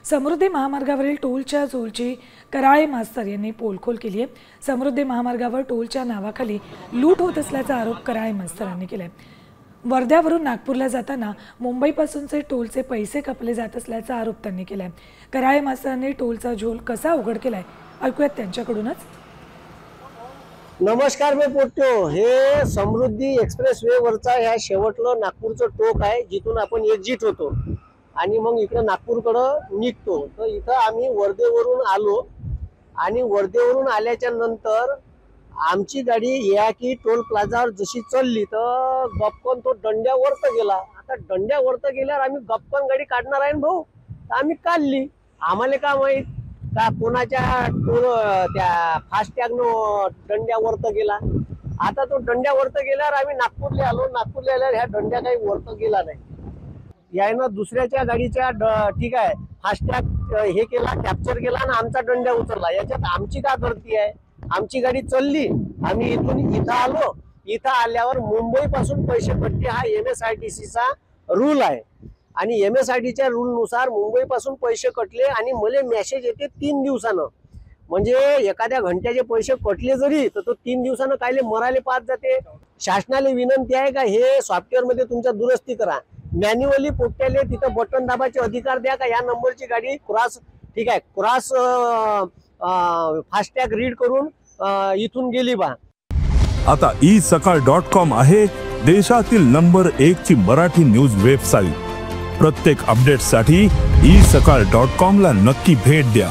समृद्धी महामार्गावरील टोलच्या झोलची कराळे मास्तर यांनी पोलखोल केली आहे। समृद्धी महामार्गावर टोलच्या नावाखाली लूट होत असल्याचा आरोप कराळे मास्तरांनी केलाय। वर्ध्यावरून नागपूरला जाताना मुंबईपासूनचे टोलचे पैसे कापले जात असल्याचा आरोप त्यांनी केलाय। कराळे मास्तरांनी टोलचा झोल कसा उघड केलाय ऐकूयात त्यांच्याकडूनच। नमस्कार, मी पोट्टो। हे समृद्धी एक्सप्रेस वे वरचा ह्या शेवटलं नागपूरचं टोक आहे, जिथून आपण एक्झिट होतो आणि मग इकडे नागपूरकडे निघतो। तर इथं आम्ही वर्धेवरून आलो आणि वर्धेवरून आल्याच्या नंतर आमची गाडी या की टोल प्लाझावर जशी चालली तर गपकन तो दंड्यावरत गेला। आता दंड्यावरत गेल्यावर आम्ही गपकन गाडी काढणार आहे भाऊ, तर आम्ही काढली। आम्हाला काय माहित का कोणाच्या टोल त्या फास्टॅग नो दंड्यावरत गेला। आता तो दंड्यावरत गेल्यावर आम्ही नागपूरला आलो। नागपूरला आल्यावर ह्या दंड्या काही वरत गेला नाही। यायनं दुसऱ्याच्या गाडीच्या ठीक आहे फास्टॅग हे केला, कॅप्चर केला आणि आमचा दंड्या उचलला। याच्यात आमची काय गलती आहे? आमची गाडी चालली, आम्ही इथून इथं आलो। इथं आल्यावर मुंबई पासून पैसे कटले हा MSRTC चा रूल आहे आणि MSRTCच्या रूल नुसार मुंबई पासून पैसे कटले आणि मला मेसेज येते 3 दिवसानं। म्हणजे एखाद्या घंट्याचे पैसे कटले जरी तर तो 3 दिवसानं कायले मराले पास जाते। शासनाला विनंती आहे का हे सॉफ्टवेअर मध्ये तुमच्या दुरुस्ती करा। मॅन्युअली पोट्याले तिथं बटन दाबाचे अधिकार द्या का या नंबरची गाडी क्रॉस ठीक आहे क्रॉस फास्टॅग रीड करून इथून गेली बा। आता isakal.com आहे देशातील नंबर 1 ची मराठी न्यूज वेबसाईट। प्रत्येक अपडेटसाठी isakal.com ला नक्की भेट द्या।